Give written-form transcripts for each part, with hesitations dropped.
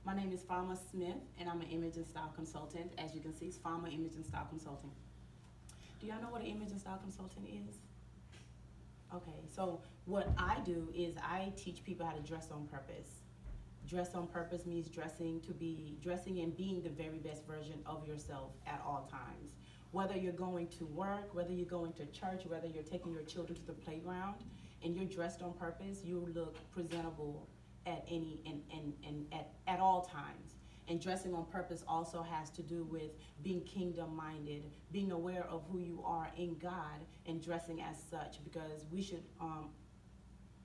My name is Fama Smith, and I'm an image and style consultant. As you can see, it's Fama Image and Style Consulting. Do y'all know what an image and style consultant is? Okay, so what I do is I teach people how to dress on purpose. Dress on purpose means dressing and being the very best version of yourself at all times. Whether you're going to work, whether you're going to church, whether you're taking your children to the playground, and you're dressed on purpose, you look presentable at any and at all times. And dressing on purpose also has to do with being kingdom minded, being aware of who you are in God, and dressing as such, because we should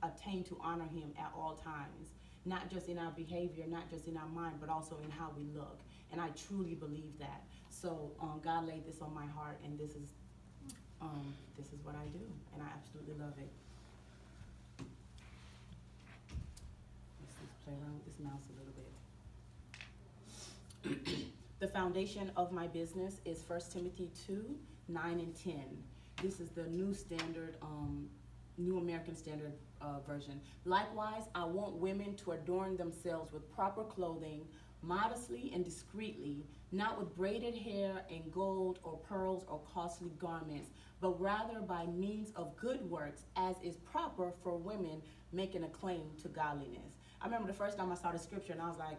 attain to honor Him at all times, not just in our behavior, not just in our mind, but also in how we look. And I truly believe that. So God laid this on my heart, and this is what I do, and I absolutely love it. Let's play around with this mouse a little bit. The foundation of my business is 1 Timothy 2, 9 and 10. This is the New Standard, New American Standard version. Likewise, I want women to adorn themselves with proper clothing, modestly and discreetly, not with braided hair and gold or pearls or costly garments, but rather by means of good works, as is proper for women making a claim to godliness. I remember the first time I saw the scripture, and I was like,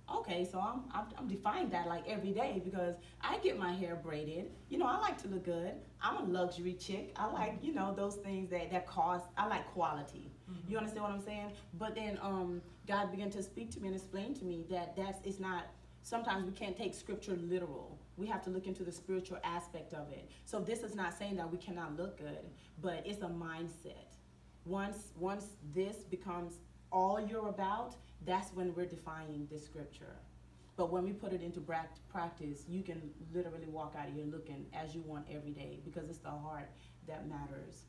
okay, so I'm defying that like every day, because I get my hair braided. You know, I like to look good. I'm a luxury chick. I like, you know, those things that cost. I like quality. Mm-hmm. You understand what I'm saying? But then God began to speak to me and explain to me that it's not. Sometimes we can't take scripture literal. We have to look into the spiritual aspect of it. So this is not saying that we cannot look good, but it's a mindset. Once this becomes all you're about, that's when we're defining this scripture. But when we put it into practice, you can literally walk out of here looking as you want every day, because it's the heart that matters.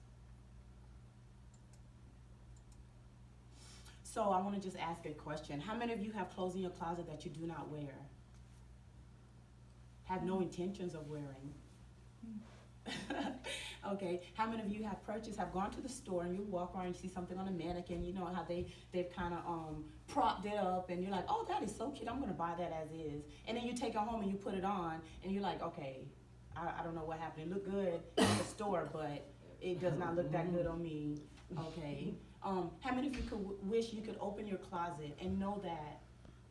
So I want to just ask a question. How many of you have clothes in your closet that you do not wear? Have no intentions of wearing? Okay, how many of you have gone to the store and you walk around and you see something on a mannequin, you know how they've kind of propped it up, and you're like, oh, that is so cute, I'm going to buy that as is. And then you take it home and you put it on, and you're like, okay, I don't know what happened. It looked good in the store, but it does not look that good on me. Okay. How many of you wish you could open your closet and know that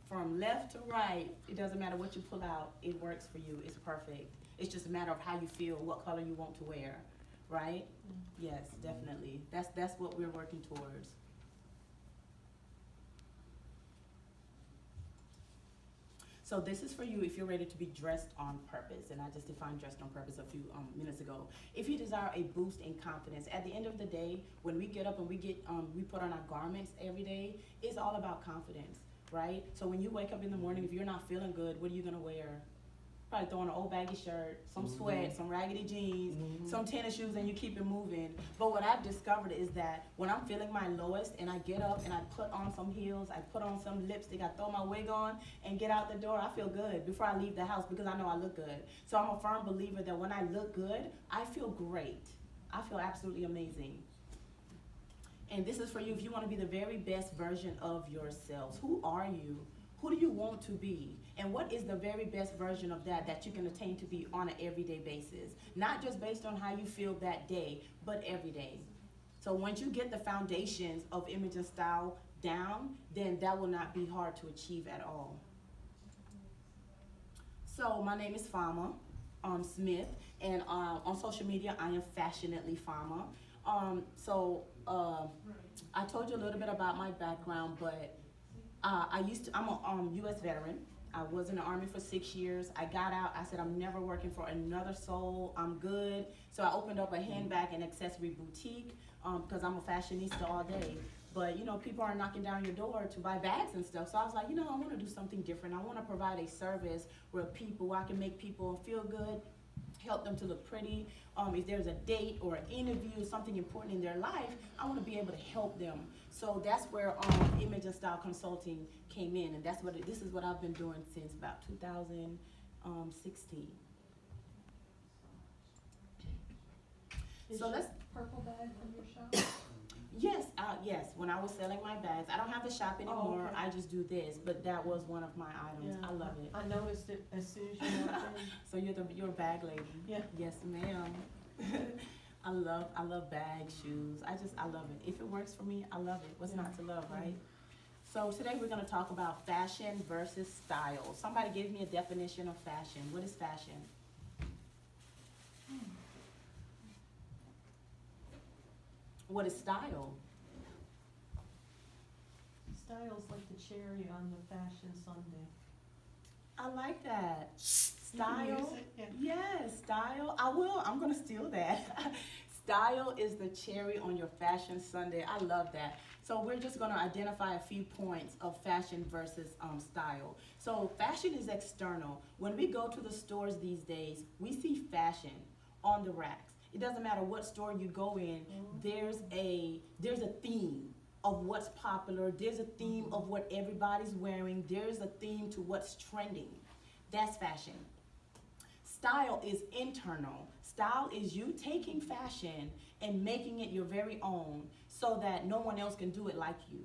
from left to right, it doesn't matter what you pull out, it works for you, it's perfect. It's just a matter of how you feel, what color you want to wear, right? Yes, definitely. That's what we're working towards. So this is for you if you're ready to be dressed on purpose. And I just defined dressed on purpose a few minutes ago. If you desire a boost in confidence, at the end of the day, when we get up and we put on our garments every day, it's all about confidence, right? So when you wake up in the morning, if you're not feeling good, what are you gonna wear? Probably throw on an old baggy shirt, some sweats, some raggedy jeans, some tennis shoes, and you keep it moving. But what I've discovered is that when I'm feeling my lowest and I get up and I put on some heels, I put on some lipstick, I throw my wig on and get out the door, I feel good before I leave the house, because I know I look good. So I'm a firm believer that when I look good, I feel great. I feel absolutely amazing. And this is for you if you want to be the very best version of yourselves. Who are you? Who do you want to be? And what is the very best version of that you can attain to be on an everyday basis? Not just based on how you feel that day, but every day. So once you get the foundations of image and style down, then that will not be hard to achieve at all. So my name is Fama Smith, and on social media, I am fashionately Fama. I told you a little bit about my background, but I'm a U.S. veteran. I was in the Army for 6 years. I got out. I said, I'm never working for another soul. I'm good. So I opened up a handbag and accessory boutique because I'm a fashionista all day. But, you know, people are knocking down your door to buy bags and stuff. So I was like, you know, I want to do something different. I want to provide a service where I can make people feel good, help them to look pretty. If there's a date or an interview, something important in their life, I want to be able to help them. So that's where image and style consulting came in, and this is what I've been doing since about 2016. Is So let's purple bag from your shop? Yes. When I was selling my bags, I don't have the shop anymore. okay. I just do this, but that was one of my items. Yeah, I love it. I noticed it as soon as you walked in. So you're a bag lady. Yeah. Yes, ma'am. I love bags, shoes. I love it. If it works for me, I love it. What's Yeah. not to love, right? So today we're going to talk about fashion versus style. Somebody give me a definition of fashion. What is fashion? What is style? Style's like the cherry on the fashion sundae. I like that. You can use Style. it, yeah. Yes, style. I will. I'm going to steal that. Style is the cherry on your fashion sundae. I love that. So we're just going to identify a few points of fashion versus style. So fashion is external. When we go to the stores these days, we see fashion on the racks. It doesn't matter what store you go in. There's a theme of what's popular. There's a theme of what everybody's wearing. There's a theme to what's trending. That's fashion. Style is internal. Style is you taking fashion and making it your very own so that no one else can do it like you,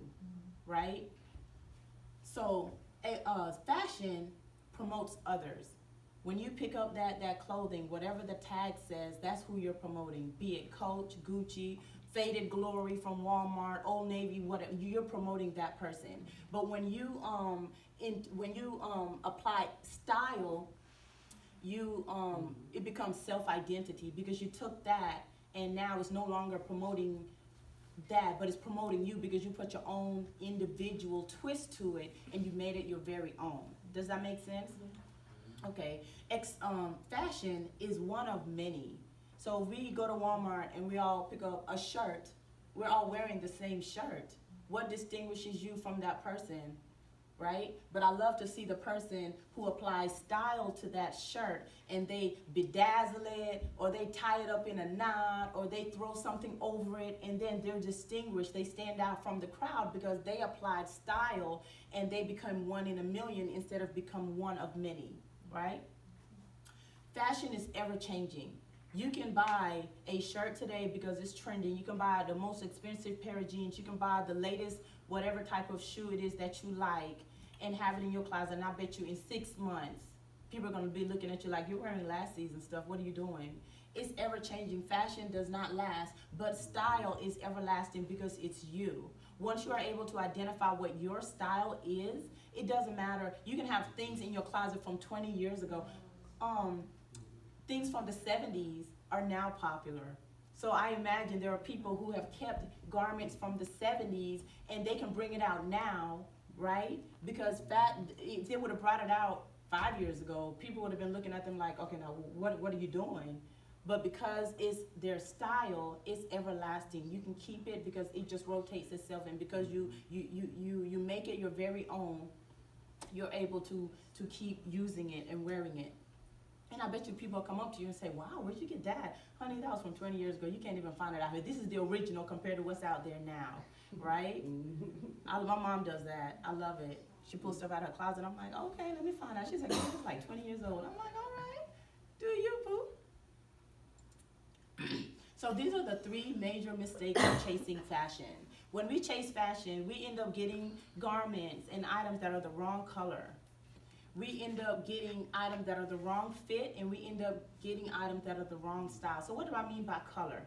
right? So fashion promotes others. When you pick up that clothing, whatever the tag says, that's who you're promoting. Be it Coach, Gucci, Faded Glory from Walmart, Old Navy, whatever, you're promoting that person. But when you apply style, it becomes self-identity because you took that and now it's no longer promoting that, but it's promoting you because you put your own individual twist to it and you made it your very own. Does that make sense? Okay. Fashion is one of many. So if we go to Walmart and we all pick up a shirt, we're all wearing the same shirt. What distinguishes you from that person, right? But I love to see the person who applies style to that shirt and they bedazzle it or they tie it up in a knot or they throw something over it and then they're distinguished. They stand out from the crowd because they applied style and they become one in a million instead of become one of many, right? Fashion is ever changing. You can buy a shirt today because it's trending. You can buy the most expensive pair of jeans. You can buy the latest whatever type of shoe it is that you like and have it in your closet. And I bet you in 6 months, people are going to be looking at you like, you're wearing last season stuff. What are you doing? It's ever changing. Fashion does not last, but style is everlasting because it's you. Once you are able to identify what your style is, it doesn't matter. You can have things in your closet from 20 years ago. Things from the 70s are now popular. So I imagine there are people who have kept garments from the 70s and they can bring it out now, right? Because if they would have brought it out 5 years ago, people would have been looking at them like, okay, now what are you doing? But because it's their style, it's everlasting. You can keep it because it just rotates itself, and because you make it your very own, you're able to keep using it and wearing it. And I bet you people come up to you and say, wow, where'd you get that? Honey, that was from 20 years ago. You can't even find it out here. This is the original compared to what's out there now, right? My mom does that. I love it. She pulls stuff out of her closet. I'm like, okay, let me find out. She's like, it's like 20 years old. I'm like, all right, do you, boo? So these are the 3 major mistakes of chasing fashion. When we chase fashion, we end up getting garments and items that are the wrong color. We end up getting items that are the wrong fit, and we end up getting items that are the wrong style. So what do I mean by color?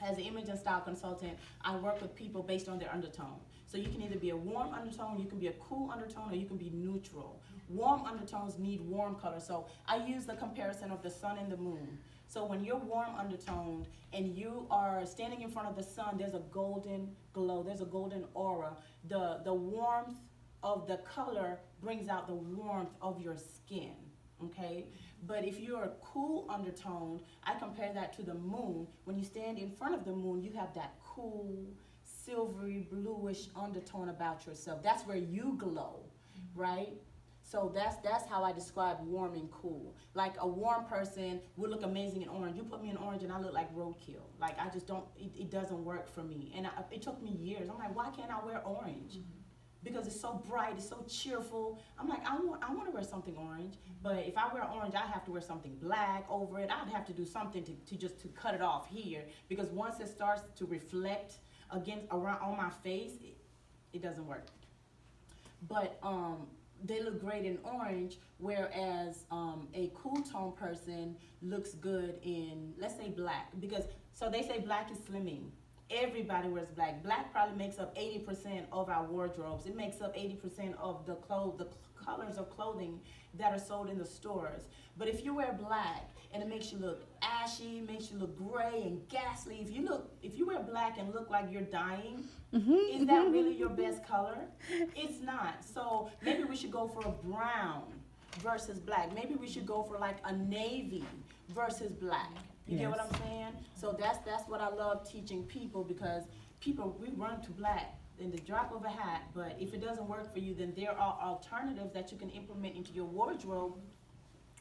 As an image and style consultant, I work with people based on their undertone. So you can either be a warm undertone, you can be a cool undertone, or you can be neutral. Warm undertones need warm color. So I use the comparison of the sun and the moon. So when you're warm undertoned and you are standing in front of the sun, there's a golden glow, there's a golden aura. The warmth of the color brings out the warmth of your skin, okay? But if you're cool undertoned, I compare that to the moon. When you stand in front of the moon, you have that cool, silvery, bluish undertone about yourself. That's where you glow, right? So that's how I describe warm and cool. Like a warm person would look amazing in orange. You put me in orange and I look like roadkill. Like I just don't, it doesn't work for me. And it took me years. I'm like, why can't I wear orange? Because it's so bright, it's so cheerful. I'm like, I want to wear something orange, but if I wear orange, I have to wear something black over it. I'd have to do something to cut it off here, because once it starts to reflect against around on my face, it doesn't work. But they look great in orange, whereas a cool tone person looks good in, let's say, black. Because so they say black is slimming. Everybody wears black. Black probably makes up 80% of our wardrobes. It makes up 80% of the colors of clothing that are sold in the stores. But if you wear black and it makes you look ashy, makes you look gray and ghastly, if you wear black and look like you're dying, is that really your best color? It's not. So maybe we should go for a brown versus black. Maybe we should go for like a navy versus black. You get what I'm saying? So that's what I love teaching people, because people, we run to black in the drop of a hat, but if it doesn't work for you, then there are alternatives that you can implement into your wardrobe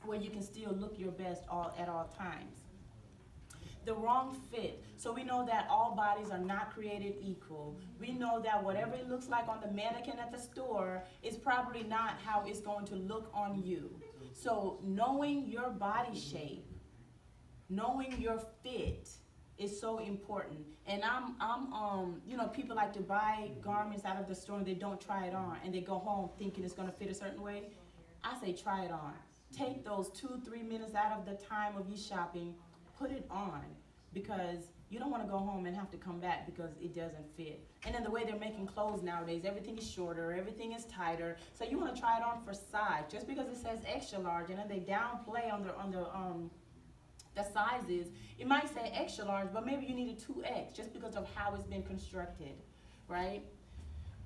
where you can still look your best at all times. The wrong fit. So we know that all bodies are not created equal. We know that whatever it looks like on the mannequin at the store is probably not how it's going to look on you. So knowing your body shape, knowing your fit is so important. And people like to buy garments out of the store and they don't try it on, and they go home thinking it's gonna fit a certain way. I say try it on. Take those 2-3 minutes out of the time of you shopping, put it on, because you don't want to go home and have to come back because it doesn't fit. And then the way they're making clothes nowadays, everything is shorter, everything is tighter. So you want to try it on for size. Just because it says extra large and then they downplay on the sizes, it might say extra large, but maybe you need a 2X just because of how it's been constructed, right?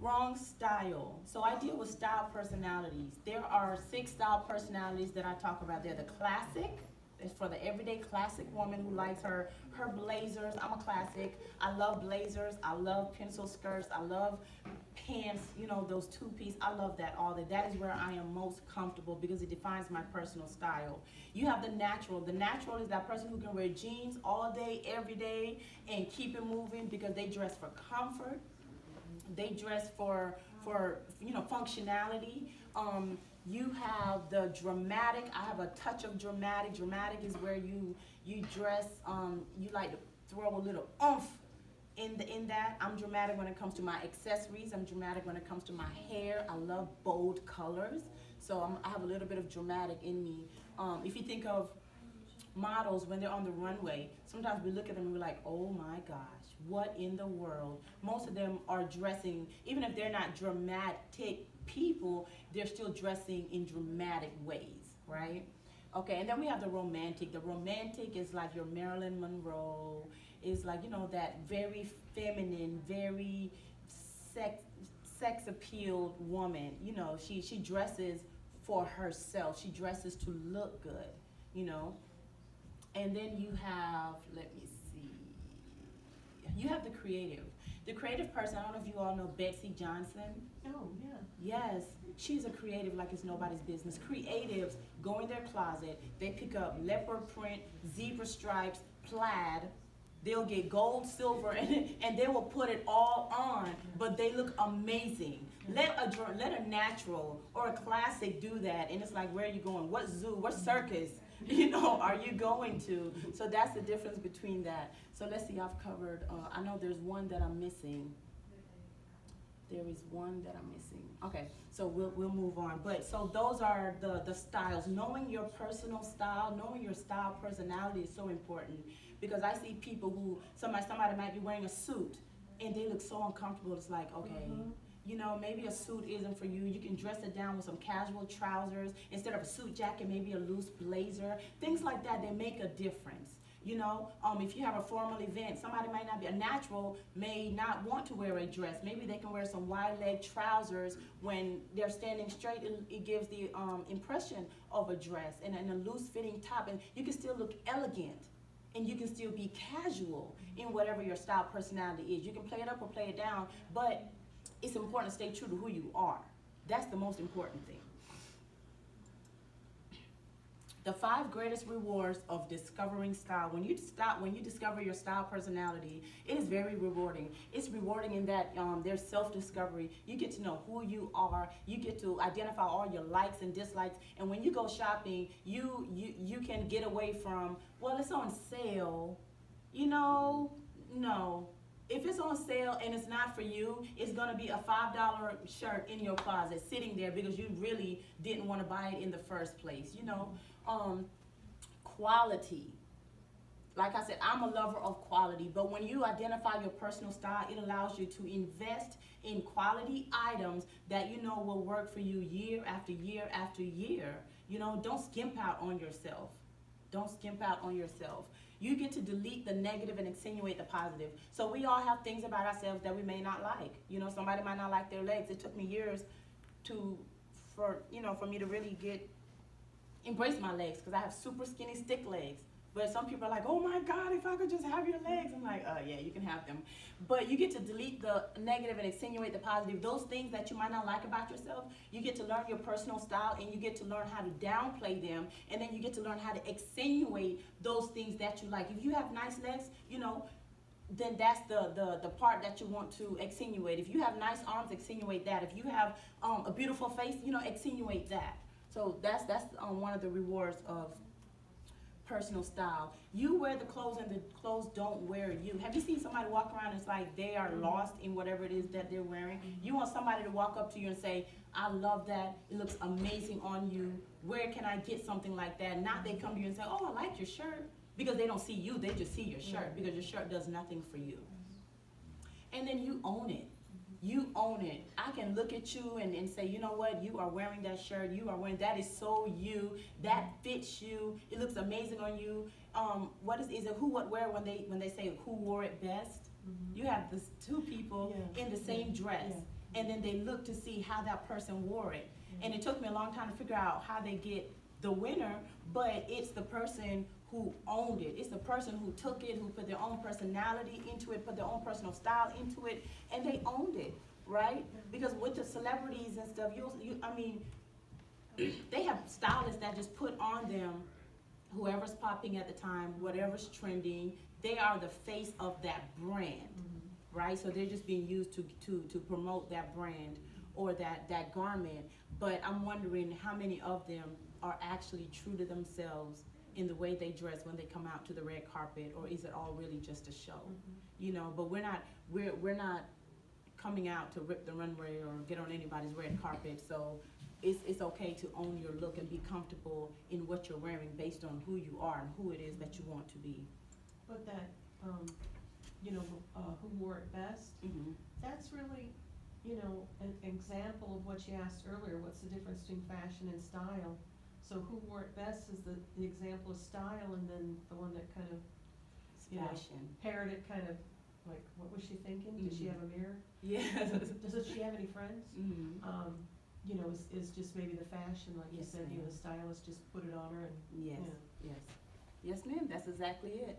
Wrong style. So I deal with style personalities. There are 6 style personalities that I talk about. They're the classic. It's for the everyday classic woman who likes her blazers. I'm a classic. I love blazers. I love pencil skirts. I love pants, those 2-piece. I love that all day. That is where I am most comfortable because it defines my personal style. You have the natural. The natural is that person who can wear jeans all day, every day, and keep it moving because they dress for comfort. They dress for functionality. You have the dramatic. I have a touch of dramatic. Dramatic is where you dress. You like to throw a little oomph in that. I'm dramatic when it comes to my accessories. I'm dramatic when it comes to my hair. I love bold colors. So I have a little bit of dramatic in me. If you think of models when they're on the runway, sometimes we look at them and we're like, oh my gosh, what in the world? Most of them are dressing, even if they're not dramatic people, they're still dressing in dramatic ways, right? Okay, and then we have the romantic. The romantic is like your Marilyn Monroe, is like, that very feminine, very sex appealed woman. She dresses for herself. She dresses to look good, And then you have, let me see, you have the creative. The creative person, I don't know if you all know Betsy Johnson. Oh, yeah. Yes, she's a creative like it's nobody's business. Creatives go in their closet, they pick up leopard print, zebra stripes, plaid. They'll get gold, silver, and they will put it all on, but they look amazing. Let a natural or a classic do that, and it's like, where are you going? What zoo? What circus? Are you going to? So that's the difference between that. So let's see, I've covered, I know there's one that I'm missing. There is one that I'm missing. Okay, so we'll move on. But so those are the styles. Knowing your personal style, knowing your style personality is so important, because I see people who, somebody might be wearing a suit and they look so uncomfortable. It's like, okay, maybe a suit isn't for you. You can dress it down with some casual trousers. Instead of a suit jacket, maybe a loose blazer. Things like that, they make a difference. If you have a formal event, somebody might not be, a natural may not want to wear a dress. Maybe they can wear some wide leg trousers when they're standing straight. It gives the impression of a dress, and a loose fitting top, and you can still look elegant. And you can still be casual in whatever your style personality is. You can play it up or play it down, but it's important to stay true to who you are. That's the most important thing. The 5 greatest rewards of discovering style. When you discover your style personality, it is very rewarding. It's rewarding in that there's self-discovery. You get to know who you are. You get to identify all your likes and dislikes. And when you go shopping, you can get away from, well, it's on sale. No. if it's on sale and it's not for you, it's gonna be a $5 shirt in your closet sitting there because you really didn't want to buy it in the first place. You know, quality. Like I said, I'm a lover of quality, but when you identify your personal style, it allows you to invest in quality items that you know will work for you year after year after year. You know, don't skimp out on yourself. Don't skimp out on yourself. You get to delete the negative and insinuate the positive. So we all have things about ourselves that we may not like. You know, somebody might not like their legs. It took me years for me to really embrace my legs because I have super skinny stick legs. But some people are like, oh my God, if I could just have your legs. I'm like, yeah, you can have them. But you get to delete the negative and insinuate the positive. Those things that you might not like about yourself, you get to learn your personal style and you get to learn how to downplay them. And then you get to learn how to accentuate those things that you like. If you have nice legs, then that's the part that you want to accentuate. If you have nice arms, accentuate that. If you have a beautiful face, accentuate that. So that's one of the rewards of personal style. You wear the clothes and the clothes don't wear you. Have you seen somebody walk around and it's like they are lost in whatever it is that they're wearing? You want somebody to walk up to you and say, I love that. It looks amazing on you. Where can I get something like that? Not they come to you and say, oh, I like your shirt. Because they don't see you, they just see your shirt because your shirt does nothing for you. And then you own it. You own it. I can look at you and say, you know what, you are wearing that shirt, that is so you, that fits you, it looks amazing on you. Is it who, what, where when they say who wore it best? Mm-hmm. You have this two people in the same dress and then they look to see how that person wore it. And it took me a long time to figure out how they get the winner, but it's the person who owned it. It's the person who took it, who put their own personality into it, put their own personal style into it, and they owned it, right? Because with the celebrities and stuff, they have stylists that just put on them whoever's popping at the time, whatever's trending. They are the face of that brand, right? So they're just being used to promote that brand or that garment. But I'm wondering how many of them are actually true to themselves in the way they dress when they come out to the red carpet, or is it all really just a show? But we're not coming out to rip the runway or get on anybody's red carpet. So it's okay to own your look and be comfortable in what you're wearing based on who you are and who it is that you want to be. But that, who wore it best, that's really, an example of what you asked earlier, what's the difference between fashion and style? So who wore it best is the example of style, and then the one that kind of Fashion. Paired it kind of like, what was she thinking? Did she have a mirror? Yeah. Does she have any friends? Is just maybe the fashion, like you said, ma'am. the stylist just put it on her and. Yes, ma'am, that's exactly it.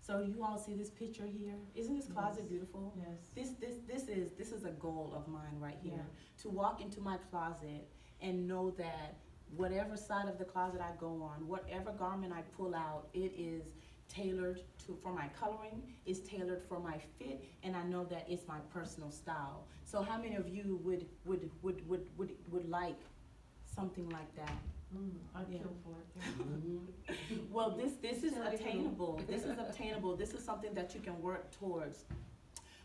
So you all see this picture here? Isn't this closet beautiful? Yes. This is a goal of mine right here. Yeah. To walk into my closet and know that whatever side of the closet I go on, whatever garment I pull out, it is tailored for my coloring, it's tailored for my fit, and I know that it's my personal style. So how many of you would like something like that? I'd kill for it. Well, this is attainable. This is obtainable. This is something that you can work towards.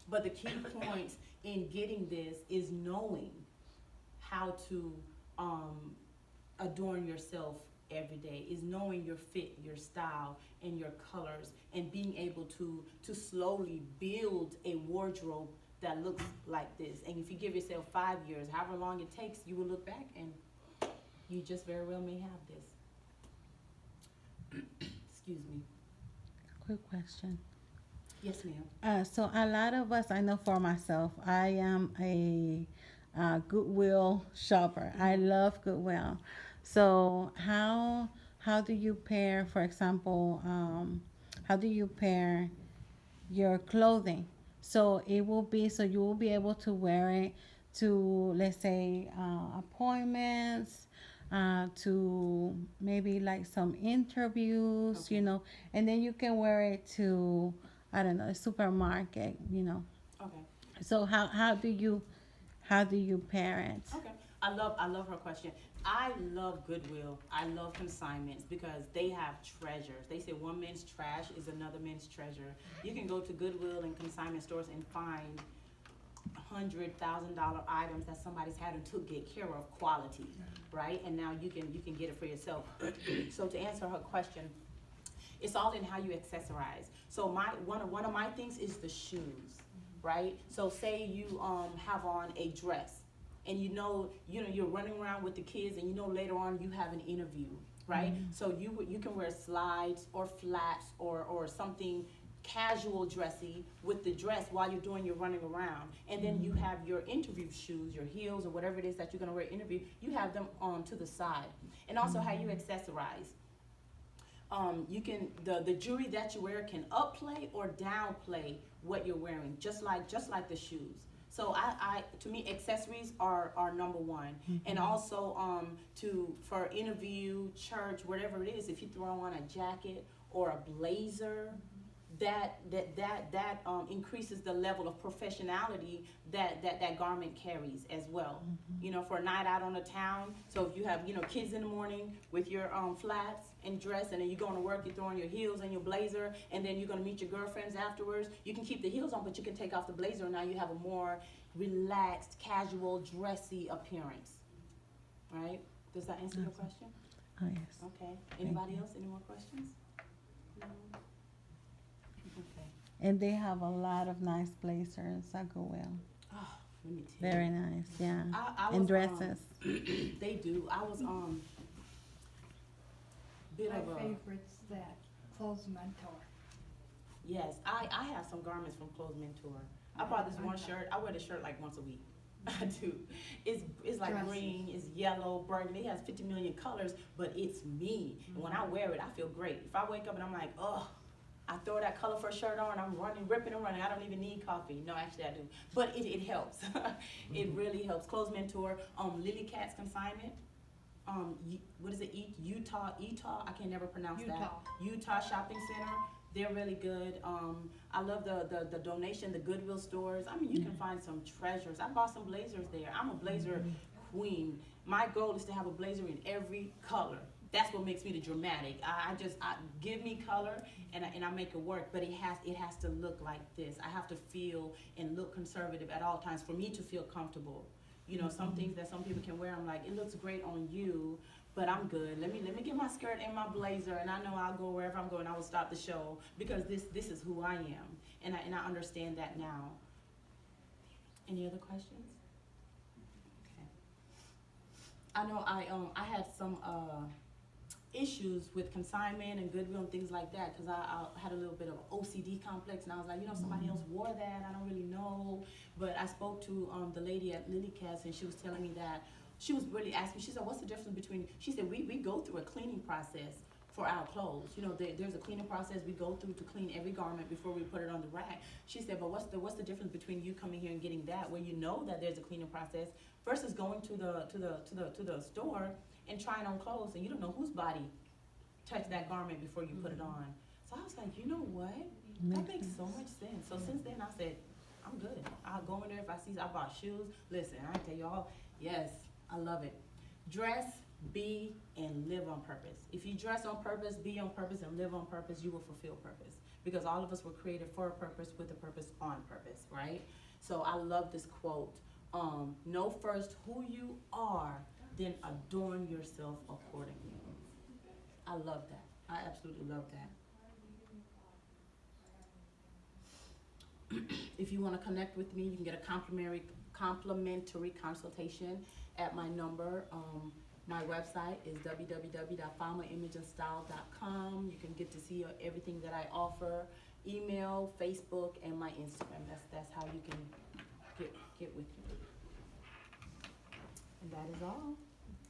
But the key points in getting this is knowing how to adorn yourself every day, is knowing your fit, your style, and your colors, and being able to slowly build a wardrobe that looks like this. And if you give yourself 5 years, however long it takes, you will look back and you just very well may have this. Excuse me. Quick question. Yes, ma'am. So a lot of us, I know for myself, I am a Goodwill shopper. I love Goodwill. So how do you pair, for example, how do you pair your clothing? So you will be able to wear it to, let's say, appointments, to maybe like some interviews, Okay. and then you can wear it to, I don't know, a supermarket. Okay. So how do you pair it? Okay. I love her question. I love Goodwill. I love consignments because they have treasures. They say one man's trash is another man's treasure. You can go to Goodwill and consignment stores and find $100,000 items that somebody's had and took good care of, quality, right? And now you can get it for yourself. So to answer her question, it's all in how you accessorize. So one of my things is the shoes, right? So say you have on a dress, and you know you're running around with the kids, and you know later on you have an interview, right? So you can wear slides or flats or something casual dressy with the dress while you're doing your running around, and then you have your interview shoes, your heels or whatever it is that you're going to wear interview, you have them on to the side. And also how you accessorize. You can the jewelry that you wear can upplay or downplay what you're wearing, just like the shoes. So I to me accessories are number one. And also for interview, church, whatever it is, if you throw on a jacket or a blazer, that increases the level of professionality that garment carries as well. You know, for a night out on the town. So if you have kids in the morning with your flats and dress, and then you're going to work, you're throwing your heels and your blazer, and then you're going to meet your girlfriends afterwards. You can keep the heels on, but you can take off the blazer, and now you have a more relaxed, casual, dressy appearance. Right? Does that answer your question? Oh, yes. Okay. Anybody else? Any more questions? No. Okay. And they have a lot of nice blazers at Goodwill. Oh, let me tell you. Very nice, yeah. I And was, dresses. They do. I was bit My of a favorite's that Clothes Mentor. yes. I have some garments from Clothes Mentor. I bought this one shirt. I wear the shirt like once a week. I do. It's like Dresses. green, it's yellow, burgundy. It has 50 million colors, but it's me. And when I wear it, I feel great. If I wake up and I'm like, oh, I throw that colorful shirt on, I'm running, ripping and running. I don't even need coffee. No, actually I do. But it helps. It really helps. Clothes Mentor, Lily Cat's consignment. What is it? Utah. I can never pronounce that. Utah Shopping Center. They're really good. I love the donation, the Goodwill stores. I mean, you can find some treasures. I bought some blazers there. I'm a blazer queen. My goal is to have a blazer in every color. That's what makes me the dramatic. I give me color and I make it work, but it has to look like this. I have to feel and look conservative at all times for me to feel comfortable. You know, some things that some people can wear, I'm like, it looks great on you, but I'm good. Let me get my skirt and my blazer, and I know I'll go wherever I'm going. I will stop the show because this is who I am, and I understand that now. Any other questions? Okay. I know I had some issues with consignment and Goodwill and things like that because I had a little bit of OCD complex, and I was like, somebody else wore that, I don't really know. But I spoke to the lady at Lily Cat's, and she was telling me that she was really asking, she said, what's the difference between, she said, we go through a cleaning process for our clothes. There's a cleaning process we go through to clean every garment before we put it on the rack. She said, but what's the difference between you coming here and getting that, where you know that there's a cleaning process, versus going to the store and trying on clothes, and you don't know whose body touched that garment before you put it on. So I was like, you know what? That makes so much sense. So since then, I said, I'm good. I'll go in there if I bought shoes. Listen, I tell y'all, yes, I love it. Dress, be, and live on purpose. If you dress on purpose, be on purpose, and live on purpose, you will fulfill purpose. Because all of us were created for a purpose, with a purpose, on purpose, right? So I love this quote. Know first who you are, then adorn yourself accordingly. I love that. I absolutely love that. If you want to connect with me, you can get a complimentary consultation at my number. My website is www.famaimageandstyle.com. You can get to see everything that I offer. Email, Facebook, and my Instagram. That's how you can get with me. And that is all.